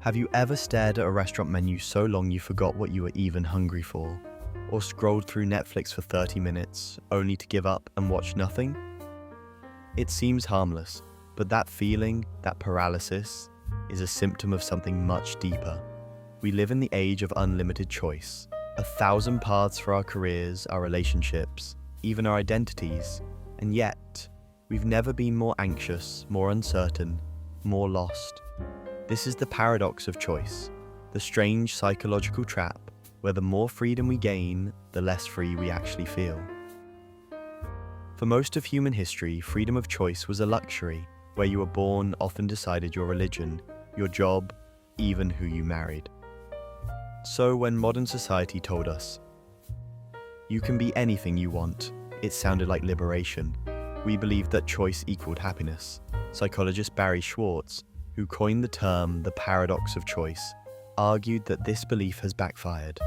Have you ever stared at a restaurant menu so long you forgot what you were even hungry for? Or scrolled through Netflix for 30 minutes, only to give up and watch nothing? It seems harmless, but that feeling, that paralysis, is a symptom of something much deeper. We live in the age of unlimited choice. 1,000 paths for our careers, our relationships, even our identities, and yet, we've never been more anxious, more uncertain, more lost. This is the paradox of choice, the strange psychological trap where the more freedom we gain, the less free we actually feel. For most of human history, freedom of choice was a luxury. Where you were born often decided your religion, your job, even who you married. So when modern society told us, you can be anything you want, it sounded like liberation. We believed that choice equaled happiness. Psychologist Barry Schwartz, who coined the term the paradox of choice, argued that this belief has backfired.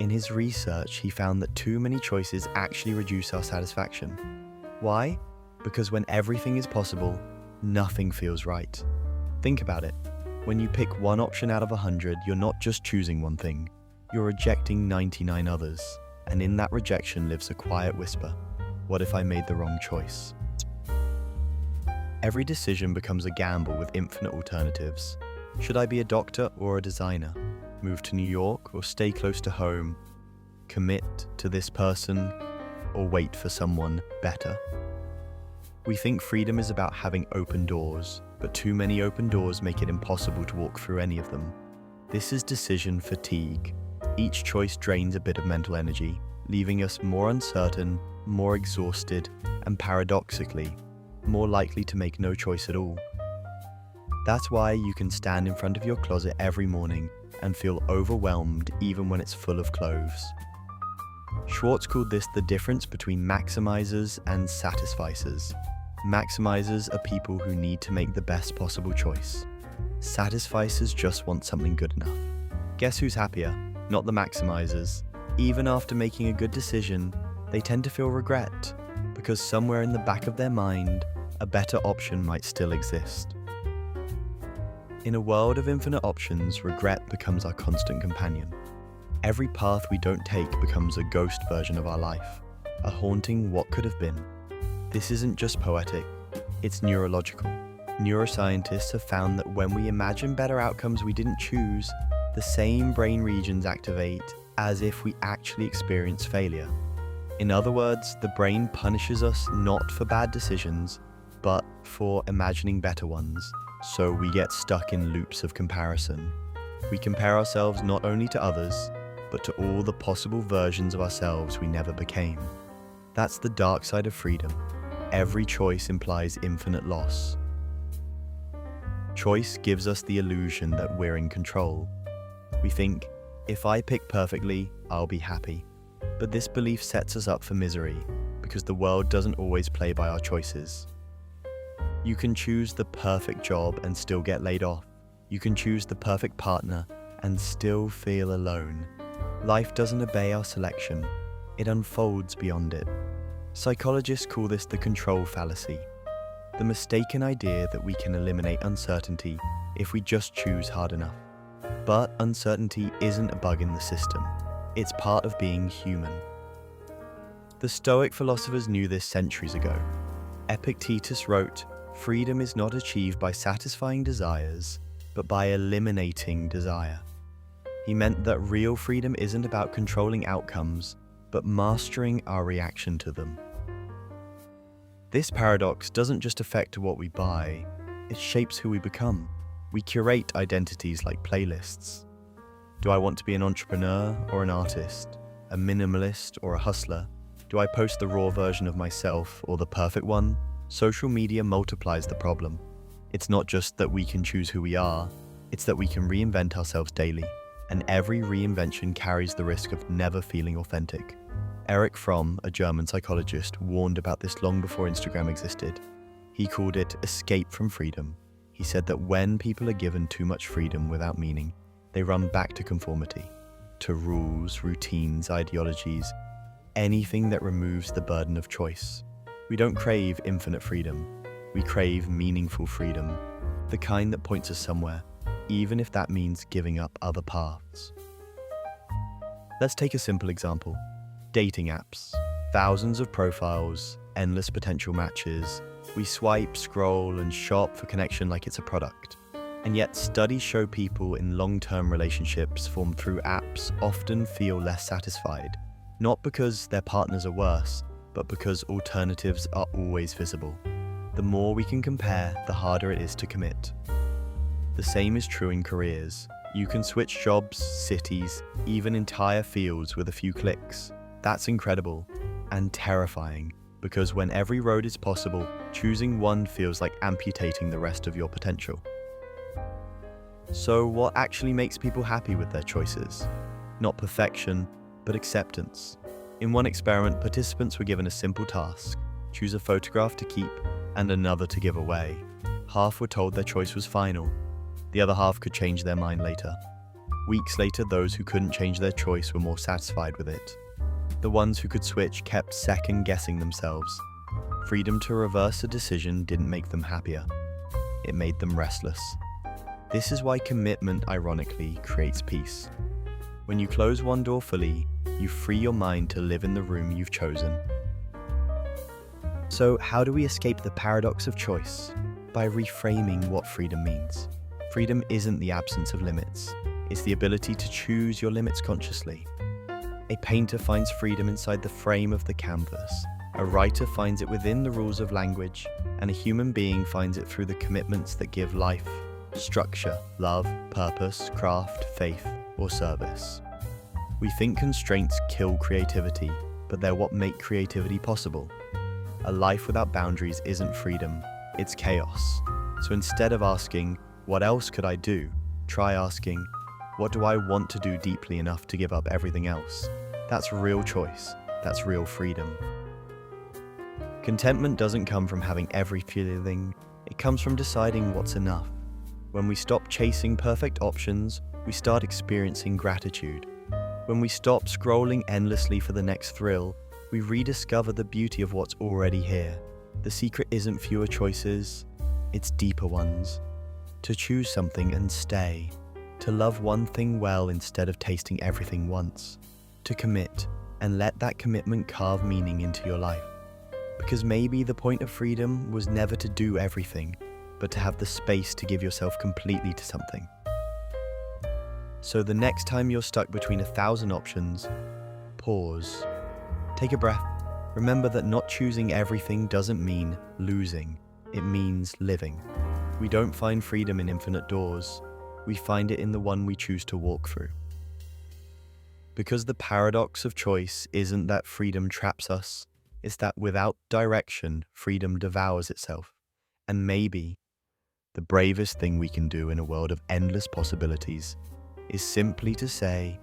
In his research, he found that too many choices actually reduce our satisfaction. Why? Because when everything is possible, nothing feels right. Think about it. When you pick one option out of 100, you're not just choosing one thing, you're rejecting 99 others. And in that rejection lives a quiet whisper. What if I made the wrong choice? Every decision becomes a gamble with infinite alternatives. Should I be a doctor or a designer? Move to New York or stay close to home? Commit to this person or wait for someone better? We think freedom is about having open doors, but too many open doors make it impossible to walk through any of them. This is decision fatigue. Each choice drains a bit of mental energy, leaving us more uncertain, more exhausted, and paradoxically, more likely to make no choice at all. That's why you can stand in front of your closet every morning and feel overwhelmed even when it's full of clothes. Schwartz called this the difference between maximizers and satisficers. Maximizers are people who need to make the best possible choice. Satisficers just want something good enough. Guess who's happier? Not the maximizers. Even after making a good decision, they tend to feel regret, because somewhere in the back of their mind, a better option might still exist. In a world of infinite options, regret becomes our constant companion. Every path we don't take becomes a ghost version of our life, a haunting what could have been. This isn't just poetic, it's neurological. Neuroscientists have found that when we imagine better outcomes we didn't choose, the same brain regions activate as if we actually experience failure. In other words, the brain punishes us not for bad decisions, but for imagining better ones. So we get stuck in loops of comparison. We compare ourselves not only to others, but to all the possible versions of ourselves we never became. That's the dark side of freedom. Every choice implies infinite loss. Choice gives us the illusion that we're in control. We think, if I pick perfectly, I'll be happy. But this belief sets us up for misery, because the world doesn't always play by our choices. You can choose the perfect job and still get laid off. You can choose the perfect partner and still feel alone. Life doesn't obey our selection. It unfolds beyond it. Psychologists call this the control fallacy, the mistaken idea that we can eliminate uncertainty if we just choose hard enough. But uncertainty isn't a bug in the system. It's part of being human. The Stoic philosophers knew this centuries ago. Epictetus wrote, "Freedom is not achieved by satisfying desires, but by eliminating desire." He meant that real freedom isn't about controlling outcomes, but mastering our reaction to them. This paradox doesn't just affect what we buy, it shapes who we become. We curate identities like playlists. Do I want to be an entrepreneur or an artist? A minimalist or a hustler? Do I post the raw version of myself or the perfect one? Social media multiplies the problem. It's not just that we can choose who we are, it's that we can reinvent ourselves daily, and every reinvention carries the risk of never feeling authentic. Erich Fromm, a German psychologist, warned about this long before Instagram existed. He called it escape from freedom. He said that when people are given too much freedom without meaning, they run back to conformity, to rules, routines, ideologies, anything that removes the burden of choice. We don't crave infinite freedom. We crave meaningful freedom, the kind that points us somewhere, even if that means giving up other paths. Let's take a simple example. Dating apps. Thousands of profiles, endless potential matches. We swipe, scroll, and shop for connection like it's a product. And yet studies show people in long-term relationships formed through apps often feel less satisfied, not because their partners are worse, but because alternatives are always visible. The more we can compare, the harder it is to commit. The same is true in careers. You can switch jobs, cities, even entire fields with a few clicks. That's incredible and terrifying, because when every road is possible, choosing one feels like amputating the rest of your potential. So what actually makes people happy with their choices? Not perfection, but acceptance. In one experiment, participants were given a simple task: choose a photograph to keep and another to give away. Half were told their choice was final. The other half could change their mind later. Weeks later, those who couldn't change their choice were more satisfied with it. The ones who could switch kept second-guessing themselves. Freedom to reverse a decision didn't make them happier. It made them restless. This is why commitment, ironically, creates peace. When you close one door fully, you free your mind to live in the room you've chosen. So, how do we escape the paradox of choice? By reframing what freedom means. Freedom isn't the absence of limits. It's the ability to choose your limits consciously. A painter finds freedom inside the frame of the canvas. A writer finds it within the rules of language, and a human being finds it through the commitments that give life structure, love, purpose, craft, faith, or service. We think constraints kill creativity, but they're what make creativity possible. A life without boundaries isn't freedom, it's chaos. So instead of asking, what else could I do? Try asking, what do I want to do deeply enough to give up everything else? That's real choice, that's real freedom. Contentment doesn't come from having every feeling, it comes from deciding what's enough. When we stop chasing perfect options, we start experiencing gratitude. When we stop scrolling endlessly for the next thrill, we rediscover the beauty of what's already here. The secret isn't fewer choices, it's deeper ones. To choose something and stay. To love one thing well instead of tasting everything once. To commit and let that commitment carve meaning into your life. Because maybe the point of freedom was never to do everything, but to have the space to give yourself completely to something. So the next time you're stuck between 1,000 options, pause. Take a breath. Remember that not choosing everything doesn't mean losing. It means living. We don't find freedom in infinite doors. We find it in the one we choose to walk through. Because the paradox of choice isn't that freedom traps us, it's that without direction, freedom devours itself. And maybe the bravest thing we can do in a world of endless possibilities is simply to say,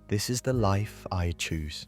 this is the life I choose.